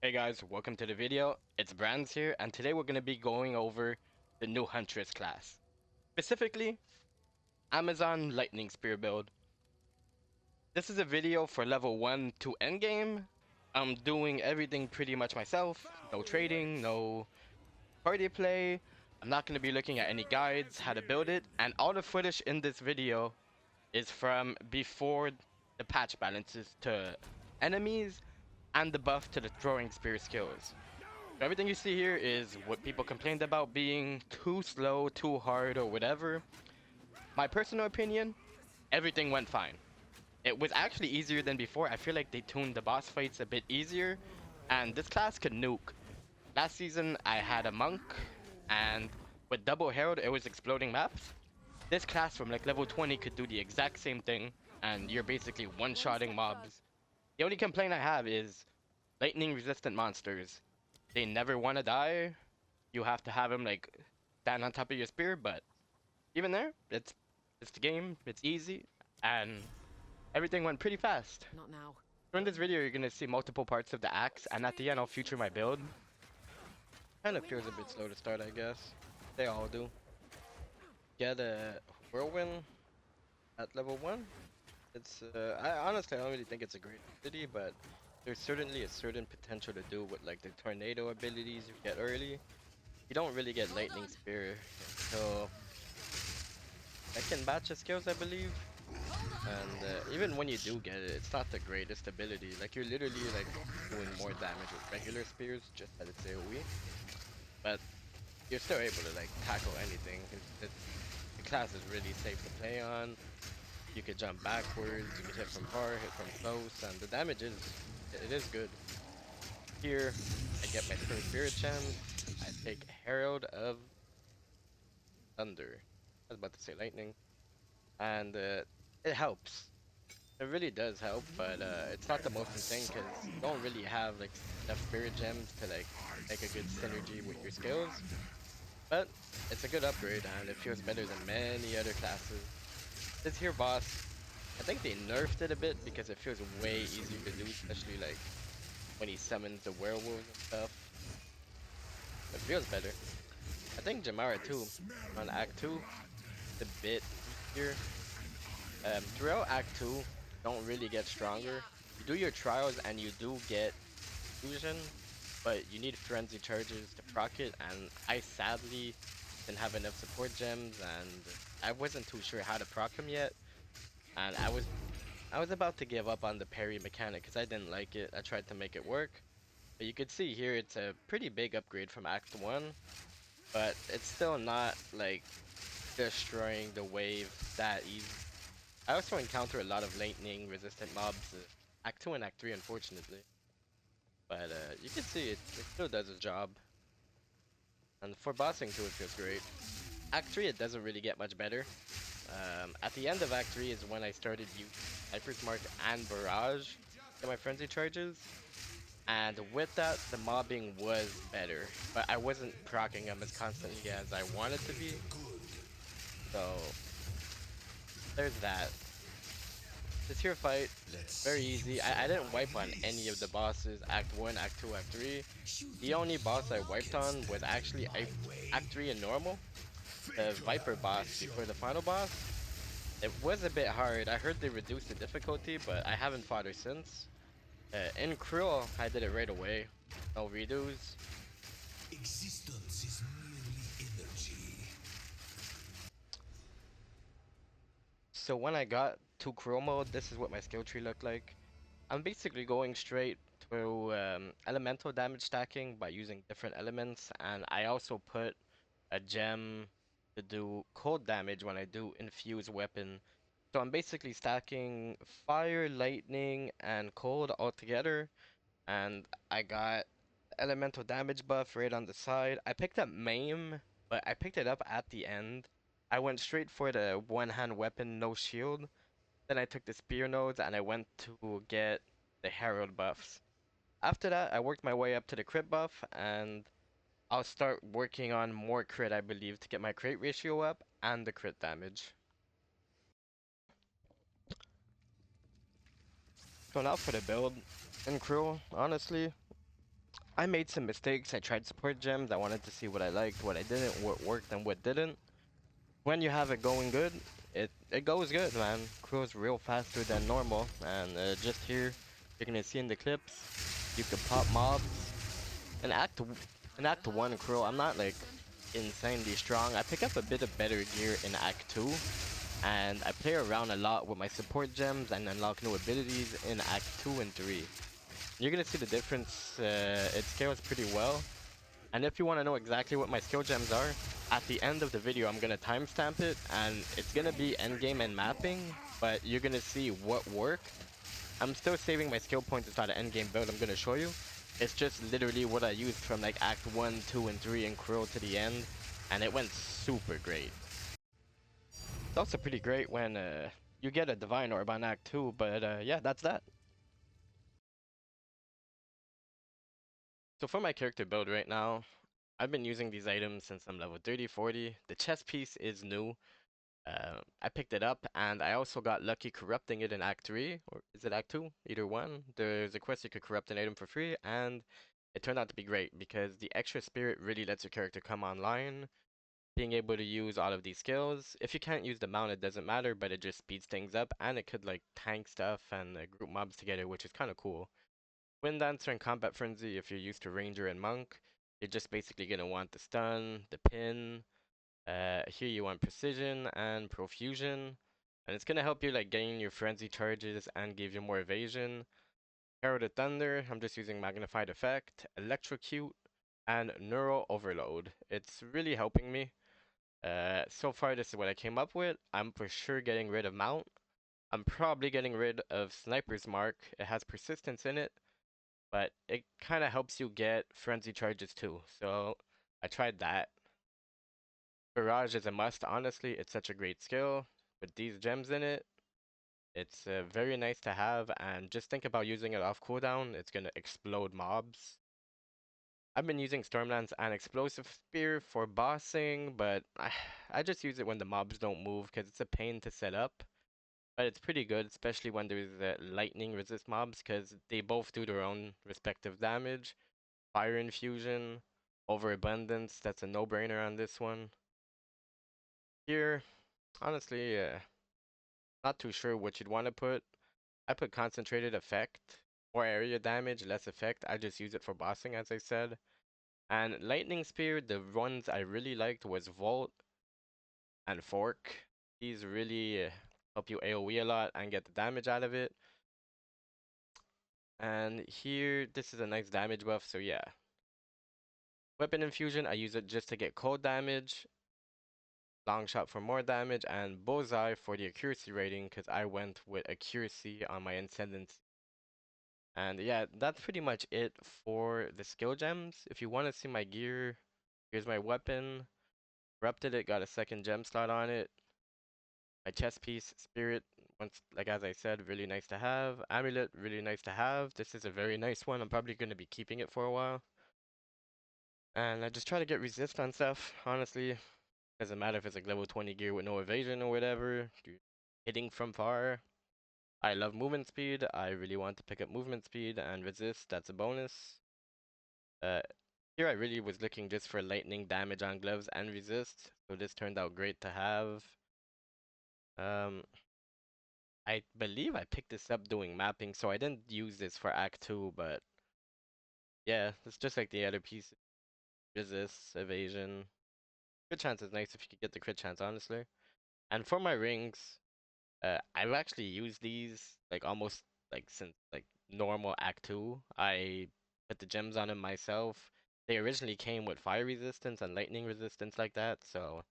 Hey guys, welcome to the video. It's Brands here, and today we're going to be going over the new Huntress class. Specifically, Amazon Lightning Spear build. This is a video for level 1 to endgame. I'm doing everything pretty much myself. No trading, no party play. I'm not going to be looking at any guides, how to build it, and all the footage in this video is from before the patch balances to enemies and the buff to the throwing spear skills. Everything you see here is what people complained about being too slow, too hard, or whatever. My personal opinion, everything went fine. It was actually easier than before. I feel like they tuned the boss fights a bit easier, and this class could nuke. Last season, I had a monk, and with double herald, it was exploding maps. This class from like level 20 could do the exact same thing, and you're basically one-shotting mobs. The only complaint I have is lightning resistant monsters. They never want to die. You have to have them like stand on top of your spear, but even there, it's the game. It's easy, and everything went pretty fast. Not now. During this video, you're gonna see multiple parts of the axe, and at the end, I'll feature my build. Kind of feels a bit slow to start, I guess. They all do. Get a whirlwind at level 1. It's I honestly don't really think it's a great ability, but there's certainly a certain potential to do with like the tornado abilities you get early. You don't really get lightning spear until second batch of skills, I believe. And even when you do get it, it's not the greatest ability. Like you're literally like doing more damage with regular spears, just that it's AoE. But you're still able to like tackle anything. The class is really safe to play on. You could jump backwards, you could hit from far, hit from close, and the damage it is good. Here, I get my first spirit gem. I take Herald of Thunder. I was about to say lightning, and it helps. It really does help, but it's not the most insane because you don't really have like enough spirit gems to like make a good synergy with your skills. But it's a good upgrade, and it feels better than many other classes. This here boss, I think they nerfed it a bit because it feels way easier to do, especially like when he summons the werewolves and stuff. It feels better. I think Jamara too, on Act 2, it's a bit easier. Throughout Act 2, don't really get stronger. You do your trials and you do get fusion, but you need frenzy charges to proc it, and I sadly didn't have enough support gems, and I wasn't too sure how to proc them yet, and I was about to give up on the parry mechanic because I didn't like it. I tried to make it work, but you could see here it's a pretty big upgrade from Act 1, but it's still not like destroying the wave that easy. I also encounter a lot of lightning resistant mobs, Act 2 and Act 3 unfortunately, but you can see it still does its job, and for bossing too it feels great. Act 3 it doesn't really get much better. At the end of Act 3 is when I started using Hypersmart and Barrage in my frenzy charges, and with that the mobbing was better, but I wasn't proccing them as constantly as I wanted to be, so there's that. This here fight, very easy. I didn't wipe on any of the bosses, Act 1, Act 2, Act 3. The only boss I wiped on was actually Act 3 in normal, the Viper boss before the final boss. It was a bit hard. I heard they reduced the difficulty, but I haven't fought her since. In Cruel, I did it right away. No redos. Existence is merely energy. So when I got to Cruel mode, this is what my skill tree looked like. I'm basically going straight to elemental damage stacking by using different elements, and I also put a gem to do cold damage when I do infuse weapon. So I'm basically stacking fire, lightning, and cold all together, and I got elemental damage buff right on the side. I picked up maim, but I picked it up at the end. I went straight for the one-hand weapon, no shield. Then I took the spear nodes and I went to get the herald buffs. After that, I worked my way up to the crit buff, and I'll start working on more crit, I believe, to get my crit ratio up and the crit damage. So now for the build in Cruel, honestly, I made some mistakes. I tried support gems. I wanted to see what I liked, what I didn't, what worked, and what didn't. When you have it going good, it goes good, man. Crew's real faster than normal, and just here, you're gonna see in the clips, you can pop mobs. In in Act 1 crew, I'm not like insanely strong. I pick up a bit of better gear in Act 2, and I play around a lot with my support gems and unlock new abilities in Act 2 and 3. You're gonna see the difference. It scales pretty well. And if you want to know exactly what my skill gems are, at the end of the video I'm gonna timestamp it, and it's gonna be endgame and mapping, but you're gonna see what worked. I'm still saving my skill points inside an endgame build I'm gonna show you. It's just literally what I used from like Act 1, 2, and 3 in Krill to the end, and it went super great. It's also pretty great when you get a Divine Orb on Act 2, but yeah, that's that. So for my character build right now, I've been using these items since I'm level 30, 40. The chest piece is new. I picked it up, and I also got lucky corrupting it in Act 3, or is it Act 2? Either one. There's a quest you could corrupt an item for free, and it turned out to be great because the extra spirit really lets your character come online, being able to use all of these skills. If you can't use the mount, it doesn't matter, but it just speeds things up, and it could like tank stuff and group mobs together, which is kind of cool. Wind Dancer and Combat Frenzy, if you're used to Ranger and Monk, you're just basically gonna want the stun, the pin. Here you want precision and profusion, and it's gonna help you like gain your frenzy charges and give you more evasion. Herald of Thunder, I'm just using magnified effect, electrocute, and neural overload. It's really helping me. So far this is what I came up with. I'm for sure getting rid of mount. I'm probably getting rid of sniper's mark. It has persistence in it, but it kind of helps you get frenzy charges too. So I tried that. Barrage is a must, honestly. It's such a great skill. With these gems in it, it's very nice to have, and just think about using it off cooldown. It's gonna explode mobs. I've been using Stormlance and Explosive Spear for bossing, but I just use it when the mobs don't move because it's a pain to set up. But it's pretty good, especially when there's lightning resist mobs because they both do their own respective damage. Fire Infusion, Overabundance, that's a no-brainer on this one. Here, honestly, not too sure what you'd want to put. I put Concentrated Effect. More area damage, less effect. I just use it for bossing, as I said. And Lightning Spear, the ones I really liked was Volt and Fork. These really help you AoE a lot and get the damage out of it. And here, this is a nice damage buff, so yeah. Weapon Infusion, I use it just to get cold damage. Long Shot for more damage, and Bullseye for the accuracy rating, because I went with accuracy on my Ascendancy. And yeah, that's pretty much it for the skill gems. If you want to see my gear, here's my weapon. Corrupted it, got a second gem slot on it. My chest piece, Spirit, once like as I said, really nice to have. Amulet, really nice to have. This is a very nice one. I'm probably going to be keeping it for a while. And I just try to get resist on stuff, honestly. Doesn't matter if it's like level 20 gear with no evasion or whatever. You're hitting from far. I love movement speed. I really want to pick up movement speed and resist. That's a bonus. Uh, Here I really was looking just for lightning damage on gloves and resist. So this turned out great to have. Um, I believe I picked this up doing mapping, so I didn't use this for Act 2, but yeah, it's just like the other pieces. Resist, evasion. Crit chance is nice if you could get the crit chance, honestly. And for my rings, I've actually used these like almost like since like normal Act 2. I put the gems on them myself. They originally came with fire resistance and lightning resistance like that, so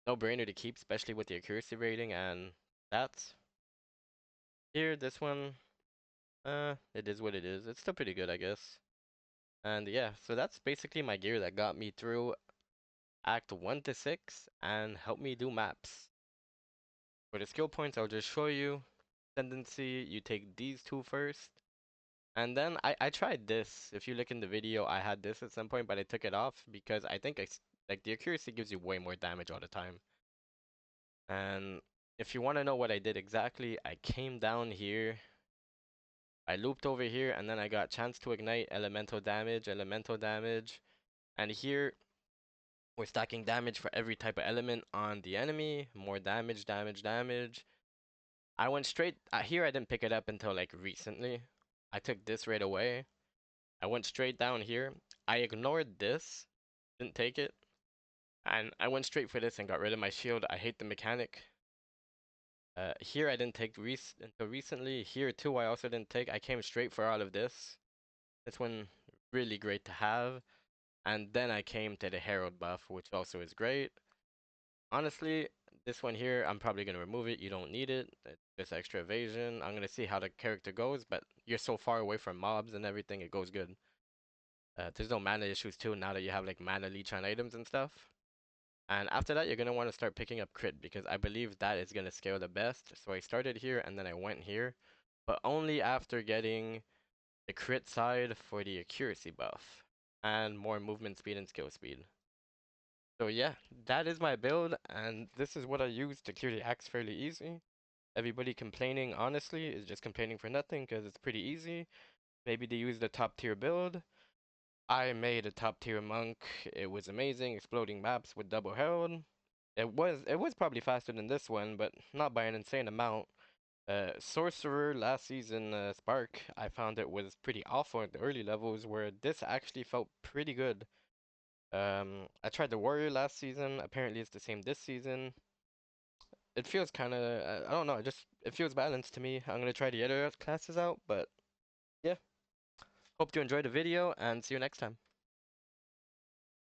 no brainer to keep, especially with the accuracy rating and that's here, this one, it is what it is. It's still pretty good, I guess. And yeah, so that's basically my gear that got me through Act 1 to 6 and helped me do maps. For the skill points, I'll just show you. Tendency, you take these two first. And then I tried this. If you look in the video, I had this at some point, but I took it off because I think like the accuracy gives you way more damage all the time. And if you want to know what I did exactly, I came down here I looped over here, and then I got chance to ignite, elemental damage, and here we're stacking damage for every type of element on the enemy. More damage, damage. I went straight here. I didn't pick it up until like recently. I took this right away. I went straight down here. I ignored this, didn't take it, and I went straight for this and got rid of my shield. I hate the mechanic. Here I didn't take until recently. Here too I also didn't take. I came straight for all of this. This one really great to have. And then I came to the Herald buff, which also is great. Honestly, this one here, I'm probably going to remove it. You don't need it. It's just extra evasion. I'm going to see how the character goes, but you're so far away from mobs and everything, it goes good. There's no mana issues too now that you have like mana leech on items and stuff. And after that, you're going to want to start picking up crit because I believe that is going to scale the best. So I started here and then I went here, but only after getting the crit side for the accuracy buff and more movement speed and skill speed. So yeah, that is my build, and this is what I use to clear the axe fairly easy. Everybody complaining, honestly, is just complaining for nothing because it's pretty easy. Maybe they use the top tier build. I made a top tier monk. It was amazing, exploding maps with double herald. It was probably faster than this one, but not by an insane amount. Sorcerer last season, Spark, I found it was pretty awful at the early levels, where this actually felt pretty good. I tried the Warrior last season. Apparently, it's the same this season. It feels kind of, I don't know, it feels balanced to me. I'm gonna try the other classes out, but yeah. Hope you enjoyed the video and see you next time.